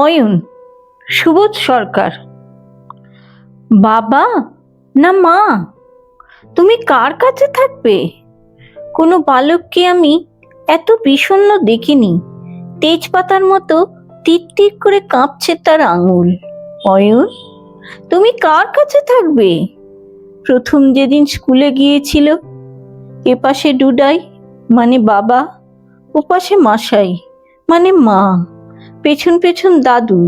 অয়ন, সুবোধ সরকার। বাবা না মা, তুমি কার কাছে থাকবে? কোনো বালককে আমি এত বিষণ্ণ দেখিনি। তেজপাতার মতো টিক করে কাঁপছে তার আঙুল। অয়ন, তুমি কার কাছে থাকবে? প্রথম যেদিন স্কুলে গিয়েছিল, এপাশে ডুডাই মানে বাবা, ওপাশে মাসাই মানে মা, পেছন পেছন দাদু।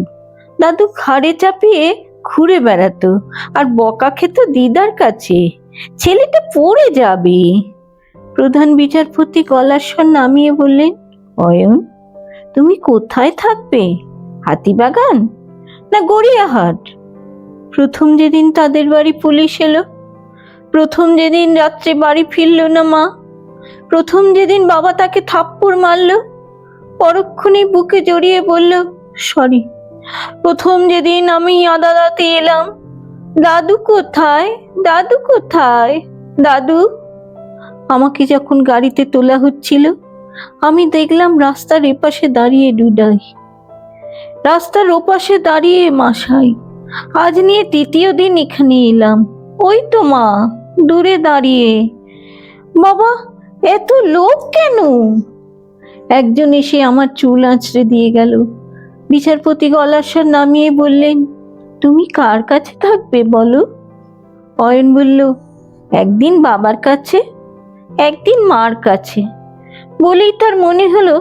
দাদু ঘাড়ে চাপিয়ে ঘুরে বেড়াতো আর বকা খেত দিদার কাছে, ছেলেটা পড়ে যাবে। প্রধান বিচারপতি গলার স্বর নামিয়ে বললেন, অয়ন, তুমি কোথায় থাকবে? হাতিবাগান না গড়িয়াহাট? প্রথম যেদিন তাদের বাড়ি পুলিশ এলো, প্রথম যেদিন রাত্রে বাড়ি ফিরল না মা, প্রথম যেদিন বাবা তাকে থাপ্পড় মারল, পরক্ষণে বুকে জড়িয়ে বলল সরি। প্রথম যেদিন আমি আদালতে এলাম, দাদু কোথায়, দাদু কোথায়, দাদু? আমাকে যখন গাড়িতে তোলা হচ্ছিল, আমি দেখলাম রাস্তার এপাশে দাঁড়িয়ে ডুডাই, রাস্তার ওপাশে দাঁড়িয়ে মাসাই। আজ নিয়ে তৃতীয় দিন এখানে এলাম, ওই তো মা দূরে দাঁড়িয়ে। বাবা, এত লোক কেন? একজন এসে আমার চুল আঁচড়ে দিয়ে গেল। বিচারপতি গলার স্বর নামিয়ে বললেন, তুমি কার কাছে থাকবে বলো? অয়ন বলল, একদিন বাবার কাছে, একদিন মার কাছে। বলেই তার মনে হলো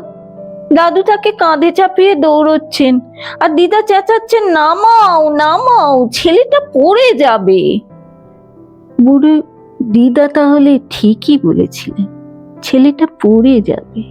দাদু তাকে কাঁধে চাপিয়ে দৌড়চ্ছেন আর দিদা চেঁচাচ্ছেন, নামাও নামাও, ছেলেটা পড়ে যাবে। বুড়ো দিদা তাহলে ঠিকই বলেছিলেন, ছেলেটা পড়ে যাবে।